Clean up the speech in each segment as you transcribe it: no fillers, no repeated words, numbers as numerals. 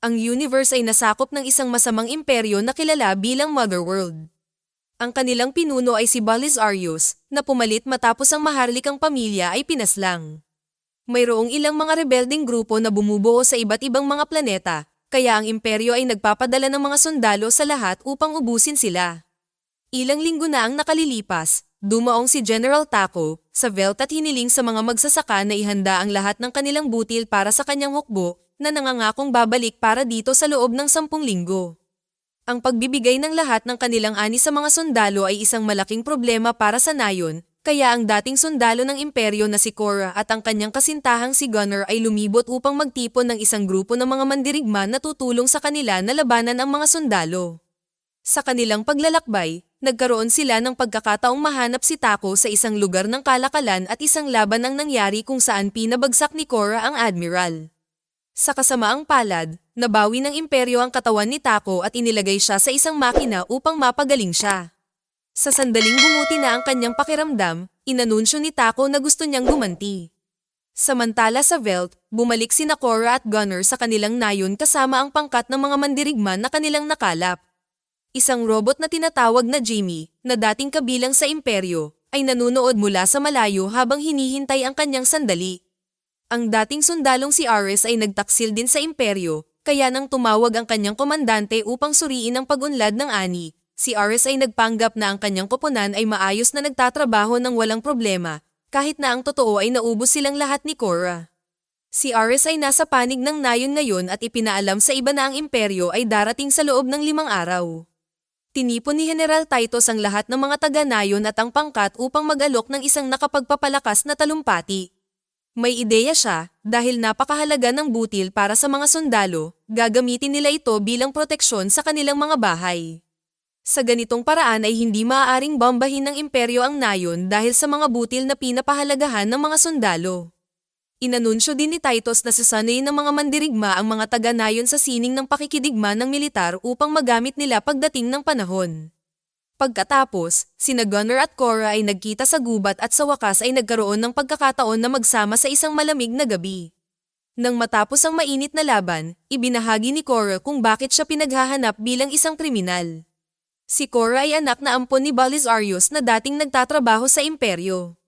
Ang universe ay nasakop ng isang masamang imperyo na kilala bilang Motherworld. Ang kanilang pinuno ay si Balisarius, na pumalit matapos ang maharlikang pamilya ay pinaslang. Mayroong ilang mga rebelding grupo na bumubuo sa iba't ibang mga planeta, kaya ang imperyo ay nagpapadala ng mga sundalo sa lahat upang ubusin sila. Ilang linggo na ang nakalilipas, dumaong si General Taco sa Velt at hiniling sa mga magsasaka na ihanda ang lahat ng kanilang butil para sa kanyang hukbo na nangangakong babalik para dito sa loob ng 10 linggo. Ang pagbibigay ng lahat ng kanilang ani sa mga sundalo ay isang malaking problema para sa nayon, kaya ang dating sundalo ng imperyo na si Cora at ang kanyang kasintahang si Gunner ay lumibot upang magtipon ng isang grupo ng mga mandirigma na tutulong sa kanila na labanan ang mga sundalo. Sa kanilang paglalakbay, nagkaroon sila ng pagkakataong mahanap si Taco sa isang lugar ng kalakalan at isang laban ang nangyari kung saan pinabagsak ni Cora ang admiral. Sa kasamaang palad, nabawi ng imperyo ang katawan ni Taco at inilagay siya sa isang makina upang mapagaling siya. Sa sandaling bumuti na ang kanyang pakiramdam, inanunsyo ni Taco na gusto niyang gumanti. Samantala sa Velt, bumalik sina Cora at Gunner sa kanilang nayon kasama ang pangkat ng mga mandirigma na kanilang nakalap. Isang robot na tinatawag na Jimmy, na dating kabilang sa imperyo, ay nanunood mula sa malayo habang hinihintay ang kanyang sandali. Ang dating sundalong si Ares ay nagtaksil din sa imperyo, kaya nang tumawag ang kanyang komandante upang suriin ang pag-unlad ng ani, si Ares ay nagpanggap na ang kanyang koponan ay maayos na nagtatrabaho ng walang problema, kahit na ang totoo ay naubos silang lahat ni Cora. Si Ares ay nasa panig ng nayon ngayon at ipinaalam sa iba na ang imperyo ay darating sa loob ng 5 araw. Tinipon ni General Titus ang lahat ng mga taga-nayon at ang pangkat upang mag-alok ng isang nakapagpapalakas na talumpati. May ideya siya, dahil napakahalaga ng butil para sa mga sundalo, gagamitin nila ito bilang proteksyon sa kanilang mga bahay. Sa ganitong paraan ay hindi maaaring bombahin ng imperyo ang nayon dahil sa mga butil na pinapahalagahan ng mga sundalo. Inanunsyo din ni Titus na sasanay ng mga mandirigma ang mga taga-nayon sa sining ng pakikidigma ng militar upang magamit nila pagdating ng panahon. Pagkatapos, sina Gunner at Cora ay nagkita sa gubat at sa wakas ay nagkaroon ng pagkakataon na magsama sa isang malamig na gabi. Nang matapos ang mainit na laban, ibinahagi ni Cora kung bakit siya pinaghahanap bilang isang kriminal. Si Cora ay anak na ampon ni Balisarius na dating nagtatrabaho sa imperyo.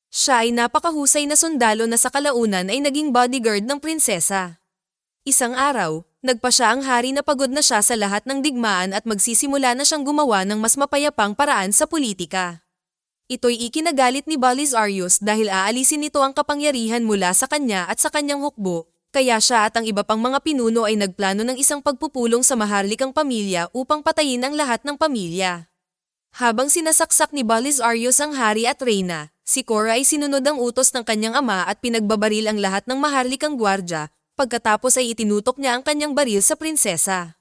Siya ay napakahusay na sundalo na sa kalaunan ay naging bodyguard ng prinsesa. Isang araw, nagpa siya ang hari na pagod na siya sa lahat ng digmaan at magsisimula na siyang gumawa ng mas mapayapang paraan sa politika. Ito'y ikinagalit ni Balisarius dahil aalisin nito ang kapangyarihan mula sa kanya at sa kanyang hukbo, kaya siya at ang iba pang mga pinuno ay nagplano ng isang pagpupulong sa maharlikang pamilya upang patayin ang lahat ng pamilya. Habang sinasaksak ni Balisarius ang hari at reyna, si Cora ay sinunod ang utos ng kanyang ama at pinagbabaril ang lahat ng maharlikang gwardya. Pagkatapos ay itinutok niya ang kanyang baril sa prinsesa.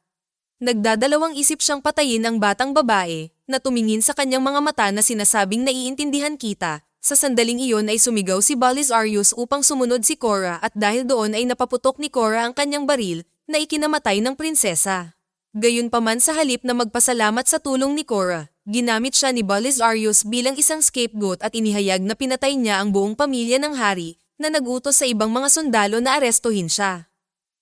Nagdadalawang isip siyang patayin ang batang babae, na tumingin sa kanyang mga mata na sinasabing naiintindihan kita. Sa sandaling iyon ay sumigaw si Balisarius upang sumunod si Cora at dahil doon ay napaputok ni Cora ang kanyang baril, na ikinamatay ng prinsesa. Gayunpaman sa halip na magpasalamat sa tulong ni Cora, ginamit siya ni Balisarius bilang isang scapegoat at inihayag na pinatay niya ang buong pamilya ng hari, na nagutos sa ibang mga sundalo na arestuhin siya.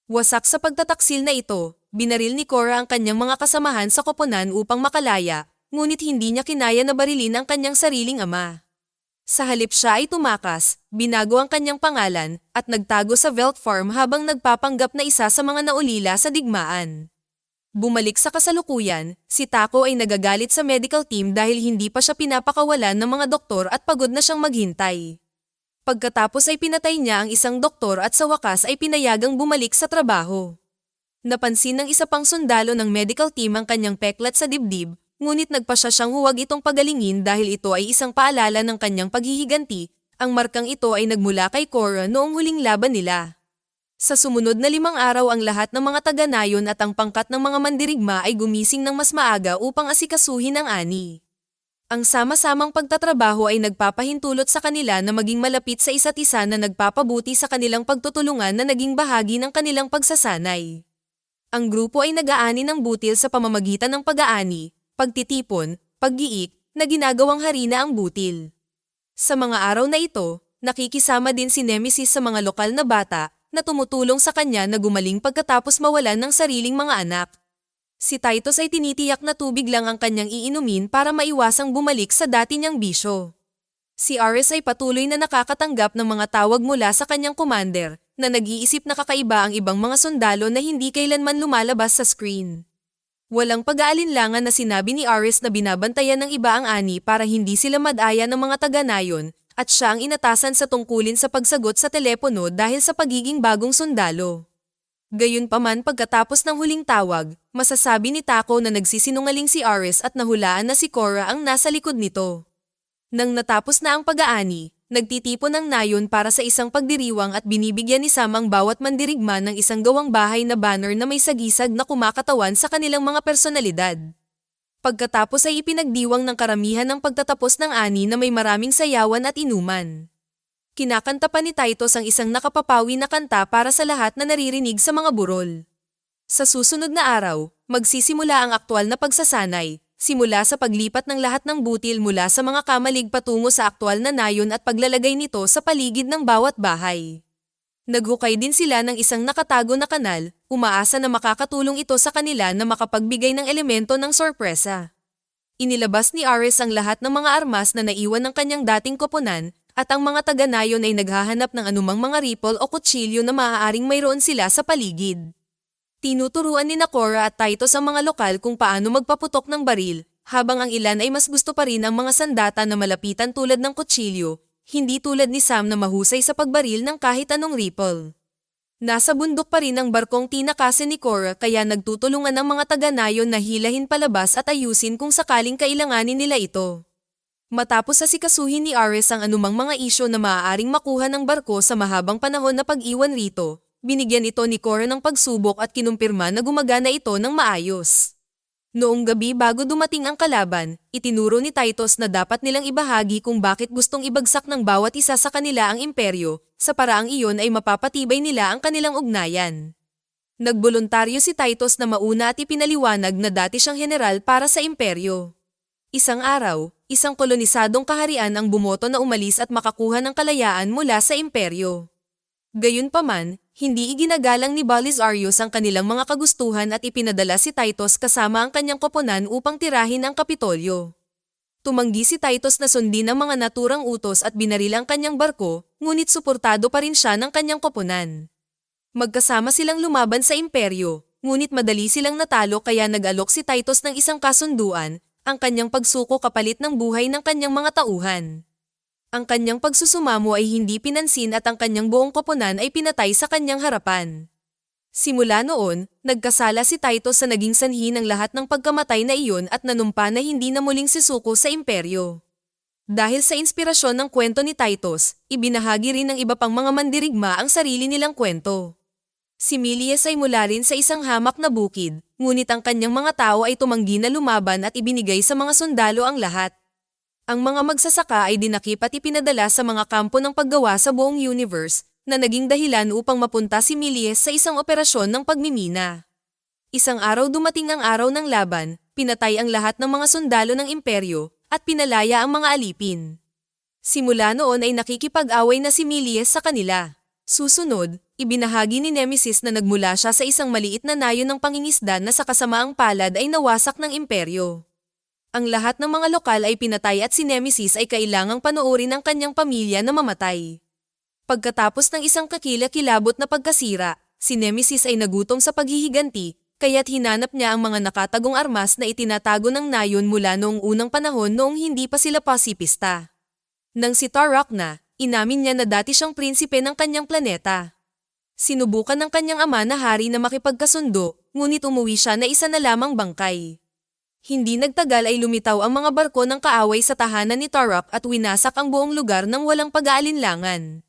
Wasak sa pagtataksil na ito, binaril ni Cora ang kanyang mga kasamahan sa koponan upang makalaya, ngunit hindi niya kinaya na barilin ang kanyang sariling ama. Sa halip siya ay tumakas, binago ang kanyang pangalan, at nagtago sa Velt Farm habang nagpapanggap na isa sa mga naulila sa digmaan. Bumalik sa kasalukuyan, si Taco ay nagagalit sa medical team dahil hindi pa siya pinapakawalan ng mga doktor at pagod na siyang maghintay. Pagkatapos ay pinatay niya ang isang doktor at sa wakas ay pinayagang bumalik sa trabaho. Napansin ng isa pang sundalo ng medical team ang kanyang peklat sa dibdib, ngunit nagpasya siyang huwag itong pagalingin dahil ito ay isang paalala ng kanyang paghihiganti. Ang markang ito ay nagmula kay Cora noong huling laban nila. Sa sumunod na 5 araw ang lahat ng mga taga-nayon at ang pangkat ng mga mandirigma ay gumising ng mas maaga upang asikasuhin ang ani. Ang sama-samang pagtatrabaho ay nagpapahintulot sa kanila na maging malapit sa isa't isa na nagpapabuti sa kanilang pagtutulungan na naging bahagi ng kanilang pagsasanay. Ang grupo ay nag-aani ng butil sa pamamagitan ng pag-aani, pagtitipon, pag-giik, na ginagawang harina ang butil. Sa mga araw na ito, nakikisama din si Nemesis sa mga lokal na bata, na tumutulong sa kanya na gumaling pagkatapos mawalan ng sariling mga anak. Si Titus ay tinitiyak na tubig lang ang kanyang iinumin para maiwasang bumalik sa dati niyang bisyo. Si Ares ay patuloy na nakakatanggap ng mga tawag mula sa kanyang commander, na nag-iisip na kakaiba ang ibang mga sundalo na hindi kailanman lumalabas sa screen. Walang pag-aalinlangan na sinabi ni Ares na binabantayan ng iba ang ani para hindi sila madaya ng mga taga-nayon, at siya ang inatasan sa tungkulin sa pagsagot sa telepono dahil sa pagiging bagong sundalo. Gayunpaman pagkatapos ng huling tawag, masasabi ni Taco na nagsisinungaling si Ares at nahulaan na si Cora ang nasa likod nito. Nang natapos na ang pag-aani, nagtitipon ang nayon para sa isang pagdiriwang at binibigyan ni Sam ang bawat mandirigma ng isang gawang bahay na banner na may sagisag na kumakatawan sa kanilang mga personalidad. Pagkatapos ay ipinagdiwang ng karamihan ng pagtatapos ng ani na may maraming sayawan at inuman. Kinakanta pa ni Titus ang isang nakapapawi na kanta para sa lahat na naririnig sa mga burol. Sa susunod na araw, magsisimula ang aktwal na pagsasanay, simula sa paglipat ng lahat ng butil mula sa mga kamalig patungo sa aktwal na nayon at paglalagay nito sa paligid ng bawat bahay. Naghukay din sila ng isang nakatago na kanal, umaasa na makakatulong ito sa kanila na makapagbigay ng elemento ng sorpresa. Inilabas ni Ares ang lahat ng mga armas na naiwan ng kanyang dating koponan, at ang mga taga-nayon ay naghahanap ng anumang mga rifle o kutsilyo na maaaring mayroon sila sa paligid. Tinuturuan ni Cora at Titus ang mga lokal kung paano magpaputok ng baril, habang ang ilan ay mas gusto pa rin ang mga sandata na malapitan tulad ng kutsilyo, hindi tulad ni Sam na mahusay sa pagbaril ng kahit anong rifle. Nasa bundok pa rin ang barkong tinakasin ni Cora kaya nagtutulungan ang mga taga-nayon na hilahin palabas at ayusin kung sakaling kailanganin nila ito. Matapos asikasuhin ni Ares ang anumang mga isyo na maaaring makuha ng barko sa mahabang panahon na pag-iwan rito, binigyan ito ni Cora ng pagsubok at kinumpirma na gumagana ito ng maayos. Noong gabi bago dumating ang kalaban, itinuro ni Titus na dapat nilang ibahagi kung bakit gustong ibagsak ng bawat isa sa kanila ang imperyo, sa paraang iyon ay mapapatibay nila ang kanilang ugnayan. Nagboluntaryo si Titus na mauna at ipinaliwanag na dati siyang general para sa imperyo. Isang araw, isang kolonisadong kaharian ang bumoto na umalis at makakuha ng kalayaan mula sa imperyo. Gayunpaman, hindi iginagalang ni Balisarius ang kanilang mga kagustuhan at ipinadala si Titus kasama ang kanyang koponan upang tirahin ang Kapitolyo. Tumanggi si Titus na sundin ang mga naturang utos at binaril ang kanyang barko, ngunit suportado pa rin siya ng kanyang koponan. Magkasama silang lumaban sa imperyo, ngunit madali silang natalo kaya nag-alok si Titus ng isang kasunduan, ang kanyang pagsuko kapalit ng buhay ng kanyang mga tauhan. Ang kanyang pagsusumamo ay hindi pinansin at ang kanyang buong koponan ay pinatay sa kanyang harapan. Simula noon, nagkasala si Titus sa naging sanhi ng lahat ng pagkamatay na iyon at nanumpa na hindi na muling sisuko sa imperyo. Dahil sa inspirasyon ng kwento ni Titus, ibinahagi rin ng iba pang mga mandirigma ang sarili nilang kwento. Si Milius ay mula rin sa isang hamak na bukid, ngunit ang kanyang mga tao ay tumanggi na lumaban at ibinigay sa mga sundalo ang lahat. Ang mga magsasaka ay dinakip at ipinadala sa mga kampo ng paggawa sa buong universe, na naging dahilan upang mapunta si Milius sa isang operasyon ng pagmimina. Isang araw dumating ang araw ng laban, pinatay ang lahat ng mga sundalo ng imperyo, at pinalaya ang mga alipin. Simula noon ay nakikipag-away na si Milius sa kanila. Susunod, ibinahagi ni Nemesis na nagmula siya sa isang maliit na nayon ng pangingisda na sa kasamaang palad ay nawasak ng imperyo. Ang lahat ng mga lokal ay pinatay at si Nemesis ay kailangang panoorin ng kanyang pamilya na mamatay. Pagkatapos ng isang kakilakilabot na pagkasira, si Nemesis ay nagutom sa paghihiganti, kaya't hinanap niya ang mga nakatagong armas na itinatago ng nayon mula noong unang panahon noong hindi pa sila pasipista. Nang si Tarok na, inamin niya na dati siyang prinsipe ng kanyang planeta. Sinubukan ng kanyang ama na hari na makipagkasundo, ngunit umuwi siya na isa na lamang bangkay. Hindi nagtagal ay lumitaw ang mga barko ng kaaway sa tahanan ni Tarok at winasak ang buong lugar ng walang pag-aalinlangan.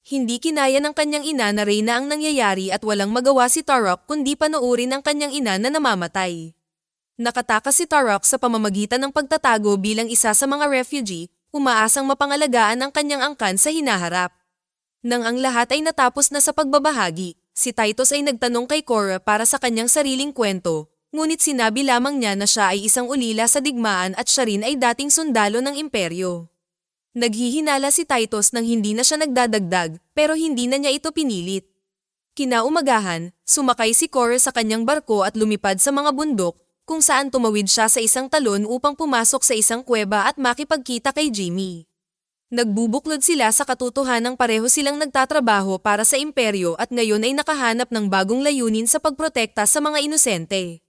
Hindi kinaya ng kanyang ina na reyna ang nangyayari at walang magawa si Tarok kundi panoorin ang kanyang ina na namamatay. Nakatakas si Tarok sa pamamagitan ng pagtatago bilang isa sa mga refugee, umaasang mapangalagaan ang kanyang angkan sa hinaharap. Nang ang lahat ay natapos na sa pagbabahagi, si Titus ay nagtanong kay Cora para sa kanyang sariling kwento, ngunit sinabi lamang niya na siya ay isang ulila sa digmaan at siya rin ay dating sundalo ng imperyo. Naghihinala si Titus nang hindi na siya nagdadagdag, pero hindi na niya ito pinilit. Kinaumagahan, sumakay si Cora sa kanyang barko at lumipad sa mga bundok, kung saan tumawid siya sa isang talon upang pumasok sa isang kuweba at makipagkita kay Jimmy. Nagbubuklod sila sa katotohanang pareho silang nagtatrabaho para sa imperyo at ngayon ay nakahanap ng bagong layunin sa pagprotekta sa mga inosente.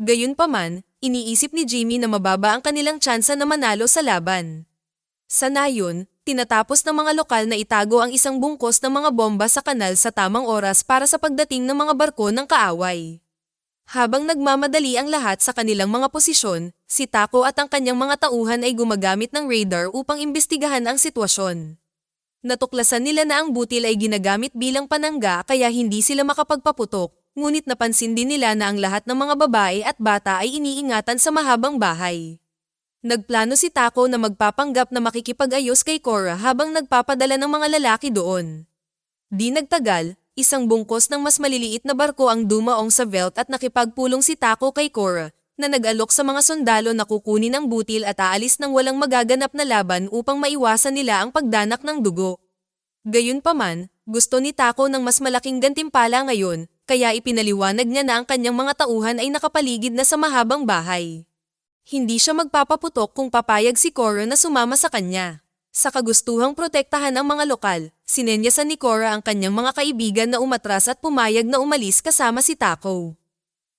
Gayunpaman, iniisip ni Jimmy na mababa ang kanilang tsansa na manalo sa laban. Sa nayon, tinatapos ng mga lokal na itago ang isang bungkos ng mga bomba sa kanal sa tamang oras para sa pagdating ng mga barko ng kaaway. Habang nagmamadali ang lahat sa kanilang mga posisyon, si Taco at ang kanyang mga tauhan ay gumagamit ng radar upang imbestigahan ang sitwasyon. Natuklasan nila na ang butil ay ginagamit bilang panangga kaya hindi sila makapagpaputok, ngunit napansin din nila na ang lahat ng mga babae at bata ay iniingatan sa mahabang bahay. Nagplano si Taco na magpapanggap na makikipag-ayos kay Cora habang nagpapadala ng mga lalaki doon. Di nagtagal, isang bungkos ng mas maliliit na barko ang dumaong sa Velt at nakipagpulong si Taco kay Cora, na nag-alok sa mga sundalo na kukunin ang butil at aalis ng walang magaganap na laban upang maiwasan nila ang pagdanak ng dugo. Gayunpaman, gusto ni Taco ng mas malaking gantimpala ngayon, kaya ipinaliwanag niya na ang kanyang mga tauhan ay nakapaligid na sa mahabang bahay. Hindi siya magpapaputok kung papayag si Cora na sumama sa kanya. Sa kagustuhang protektahan ang mga lokal, sinenyasan ni Cora ang kanyang mga kaibigan na umatras at pumayag na umalis kasama si Taco.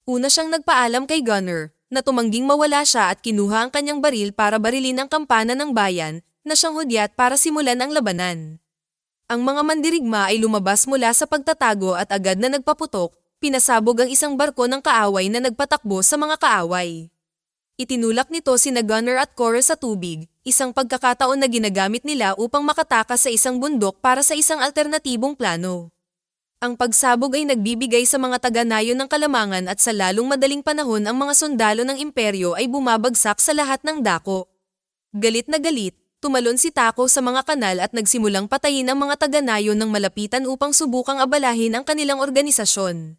Una siyang nagpaalam kay Gunner, na tumangging mawala siya at kinuha ang kanyang baril para barilin ang kampana ng bayan, na siyang hudyat para simulan ang labanan. Ang mga mandirigma ay lumabas mula sa pagtatago at agad na nagpaputok, pinasabog ang isang barko ng kaaway na nagpatakbo sa mga kaaway. Itinulak nito sina Gunner at Cora sa tubig, isang pagkakataon na ginagamit nila upang makatakas sa isang bundok para sa isang alternatibong plano. Ang pagsabog ay nagbibigay sa mga taga-nayon ng kalamangan at sa lalong madaling panahon ang mga sundalo ng imperyo ay bumabagsak sa lahat ng dako. Galit na galit, tumalon si Taco sa mga kanal at nagsimulang patayin ang mga taga-nayon ng malapitan upang subukang abalahin ang kanilang organisasyon.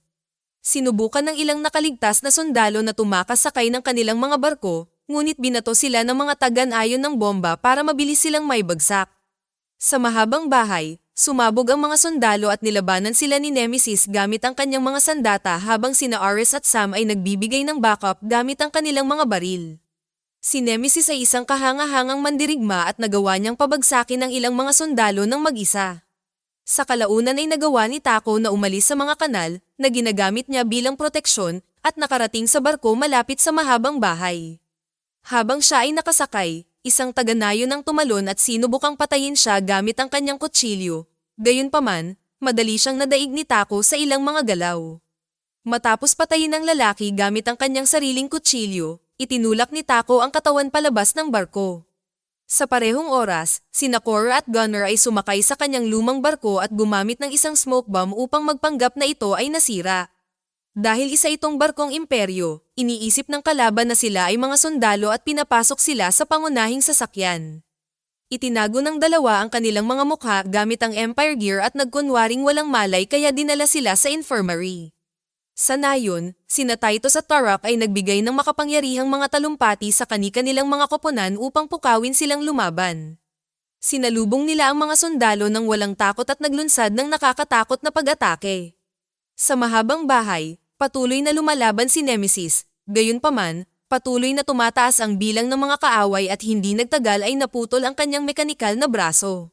Sinubukan ng ilang nakaligtas na sundalo na tumakas sakay ng kanilang mga barko, ngunit binato sila ng mga taga-nayon ng bomba para mabilis silang maibagsak. Sa mahabang bahay, sumabog ang mga sundalo at nilabanan sila ni Nemesis gamit ang kanyang mga sandata habang sina Ares at Sam ay nagbibigay ng backup gamit ang kanilang mga baril. Si Nemesis ay isang kahanga-hangang mandirigma at nagawa niyang pabagsakin ang ilang mga sundalo ng mag-isa. Sa kalaunan ay nagawa ni Taco na umalis sa mga kanal na ginagamit niya bilang proteksyon at nakarating sa barko malapit sa mahabang bahay. Habang siya ay nakasakay, isang taga-nayon ang tumalon at sinubukang patayin siya gamit ang kanyang kutsilyo. Gayunpaman, madali siyang nadaig ni Taco sa ilang mga galaw. Matapos patayin ang lalaki gamit ang kanyang sariling kutsilyo, itinulak ni Taco ang katawan palabas ng barko. Sa parehong oras, sina Cora at Gunner ay sumakay sa kanyang lumang barko at gumamit ng isang smoke bomb upang magpanggap na ito ay nasira. Dahil isa itong barkong imperyo, iniisip ng kalaban na sila ay mga sundalo at pinapasok sila sa pangunahing sasakyan. Itinago ng dalawa ang kanilang mga mukha gamit ang Empire gear at nagkunwaring walang malay kaya dinala sila sa infirmary. Sa nayon, sina Titus at Tarak ay nagbigay ng makapangyarihang mga talumpati sa kani-kanilang mga koponan upang pukawin silang lumaban. Sinalubong nila ang mga sundalo ng walang takot at naglunsad ng nakakatakot na pag-atake. Sa mahabang bahay, patuloy na lumalaban si Nemesis, gayunpaman, patuloy na tumataas ang bilang ng mga kaaway at hindi nagtagal ay naputol ang kanyang mekanikal na braso.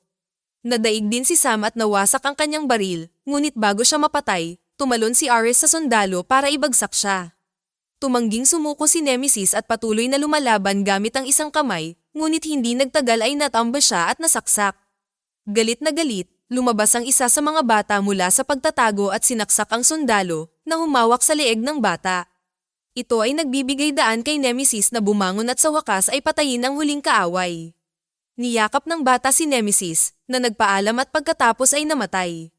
Nadaig din si Sam at nawasak ang kanyang baril, ngunit bago siya mapatay, tumalon si Ares sa sundalo para ibagsak siya. Tumangging sumuko si Nemesis at patuloy na lumalaban gamit ang isang kamay, ngunit hindi nagtagal ay natamba siya at nasaksak. Galit na galit, lumabas ang isa sa mga bata mula sa pagtatago at sinaksak ang sundalo na humawak sa leeg ng bata. Ito ay nagbibigay daan kay Nemesis na bumangon at sa wakas ay patayin ang huling kaaway. Niyakap ng bata si Nemesis, na nagpaalam at pagkatapos ay namatay.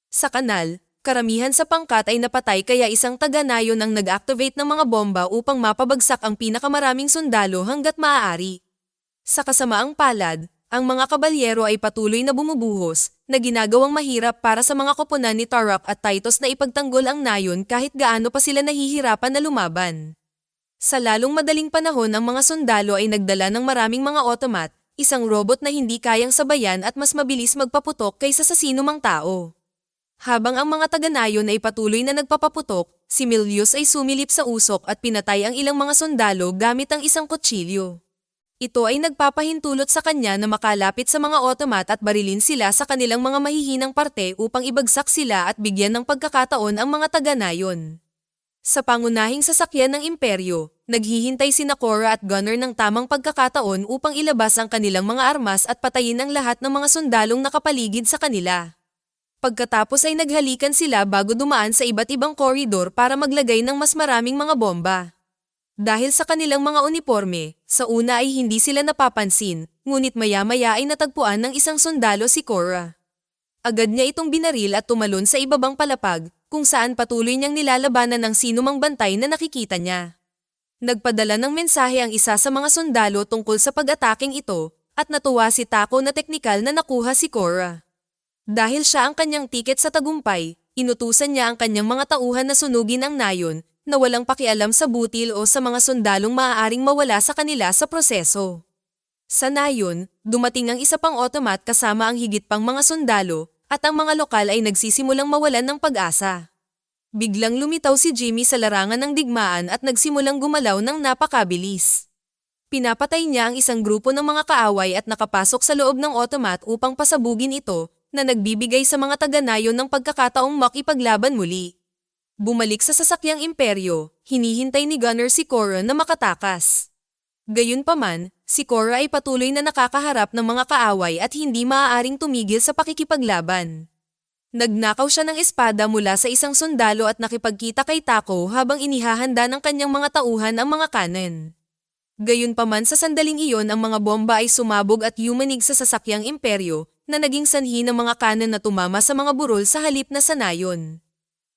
Sa kanal, karamihan sa pangkat ay napatay kaya isang taga-nayon ang nag-activate ng mga bomba upang mapabagsak ang pinakamaraming sundalo hanggat maaari. Sa kasamaang palad, ang mga kabalyero ay patuloy na bumubuhos, na ginagawang mahirap para sa mga koponan ni Tarak at Titus na ipagtanggol ang nayon kahit gaano pa sila nahihirapan na lumaban. Sa lalong madaling panahon ang mga sundalo ay nagdala ng maraming mga automat, isang robot na hindi kayang sabayan at mas mabilis magpaputok kaysa sa sinumang tao. Habang ang mga taga-nayon ay patuloy na nagpapaputok, si Milius ay sumilip sa usok at pinatay ang ilang mga sundalo gamit ang isang kutsilyo. Ito ay nagpapahintulot sa kanya na makalapit sa mga otomat at barilin sila sa kanilang mga mahihinang parte upang ibagsak sila at bigyan ng pagkakataon ang mga taga-nayon. Sa pangunahing sasakyan ng imperyo, naghihintay sina Korra at Gunner ng tamang pagkakataon upang ilabas ang kanilang mga armas at patayin ang lahat ng mga sundalong nakapaligid sa kanila. Pagkatapos ay naghalikan sila bago dumaan sa iba't ibang koridor para maglagay ng mas maraming mga bomba. Dahil sa kanilang mga uniforme, sa una ay hindi sila napapansin, ngunit maya-maya ay natagpuan ng isang sundalo si Korra. Agad niya itong binaril at tumalon sa ibabang palapag, kung saan patuloy niyang nilalabanan ng sinumang bantay na nakikita niya. Nagpadala ng mensahe ang isa sa mga sundalo tungkol sa pag-ataking ito, at natuwa si Tako na teknikal na nakuha si Korra. Dahil siya ang kanyang tiket sa tagumpay, inutusan niya ang kanyang mga tauhan na sunugin ang nayon, na walang pakialam sa butil o sa mga sundalong maaaring mawala sa kanila sa proseso. Sa nayon, dumating ang isa pang otomat kasama ang higit pang mga sundalo, at ang mga lokal ay nagsisimulang mawalan ng pag-asa. Biglang lumitaw si Jimmy sa larangan ng digmaan at nagsimulang gumalaw ng napakabilis. Pinapatay niya ang isang grupo ng mga kaaway at nakapasok sa loob ng otomat upang pasabugin ito, na nagbibigay sa mga taga-nayon ng pagkakataong makipaglaban muli. Bumalik sa sasakyang imperyo, hinihintay ni Gunner si Korra na makatakas. Gayunpaman, si Korra ay patuloy na nakakaharap ng mga kaaway at hindi maaaring tumigil sa pakikipaglaban. Nagnakaw siya ng espada mula sa isang sundalo at nakipagkita kay Tako habang inihahanda ng kanyang mga tauhan ang mga kanan. Gayunpaman sa sandaling iyon ang mga bomba ay sumabog at yumanig sa sasakyang imperyo, na naging sanhi ng mga kanan na tumama sa mga burol sa halip na sa nayon.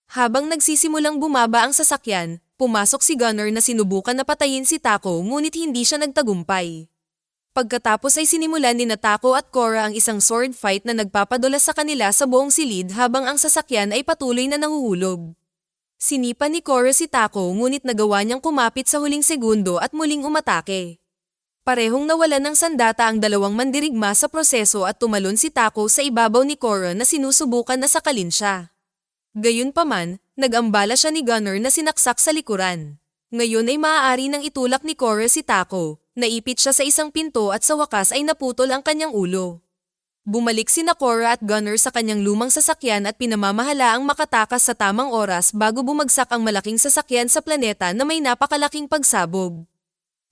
Habang nagsisimulang bumaba ang sasakyan, pumasok si Gunner na sinubukan na patayin si Tako ngunit hindi siya nagtagumpay. Pagkatapos ay sinimulan ni Tako at Korra ang isang sword fight na nagpapadulas sa kanila sa buong silid habang ang sasakyan ay patuloy na nahuhulog. Sinipa ni Korra si Tako ngunit nagawa niyang kumapit sa huling segundo at muling umatake. Parehong nawalan ng sandata ang dalawang mandirigma sa proseso at tumalon si Tako sa ibabaw ni Korra na sinusubukan na sakalin siya. Gayunpaman, nag-ambala siya ni Gunner na sinaksak sa likuran. Ngayon ay maaari nang itulak ni Korra si Tako, naipit siya sa isang pinto at sa wakas ay naputol ang kanyang ulo. Bumalik sina Korra at Gunner sa kanyang lumang sasakyan at pinamamahala ang makatakas sa tamang oras bago bumagsak ang malaking sasakyan sa planeta na may napakalaking pagsabog.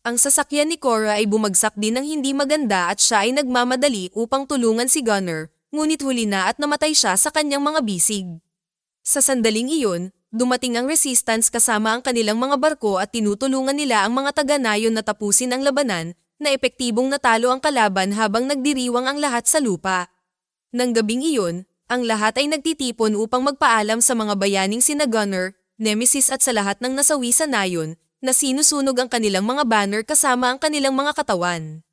Ang sasakyan ni Korra ay bumagsak din ng hindi maganda at siya ay nagmamadali upang tulungan si Gunner, ngunit huli na at namatay siya sa kanyang mga bisig. Sa sandaling iyon, dumating ang Resistance kasama ang kanilang mga barko at tinutulungan nila ang mga taga-nayon na tapusin ang labanan, na epektibong natalo ang kalaban habang nagdiriwang ang lahat sa lupa. Nang gabing iyon, ang lahat ay nagtitipon upang magpaalam sa mga bayaning sina Gunner, Nemesis at sa lahat ng nasawi sa nayon, na sinusunog ang kanilang mga banner kasama ang kanilang mga katawan.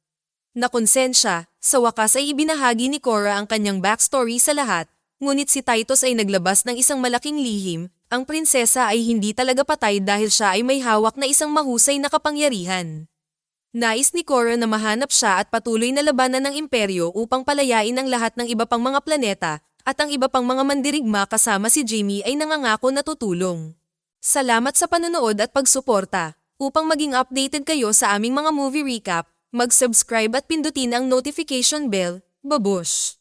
Nakonsensya, sa wakas ay ibinahagi ni Korra ang kanyang backstory sa lahat, ngunit si Titus ay naglabas ng isang malaking lihim, ang prinsesa ay hindi talaga patay dahil siya ay may hawak na isang mahusay na kapangyarihan. Nais ni Korra na mahanap siya at patuloy na labanan ng imperyo upang palayain ang lahat ng iba pang mga planeta, at ang iba pang mga mandirigma kasama si Jimmy ay nangangako na tutulong. Salamat sa panonood at pagsuporta. Upang maging updated kayo sa aming mga movie recap, mag-subscribe at pindutin ang notification bell. Babush!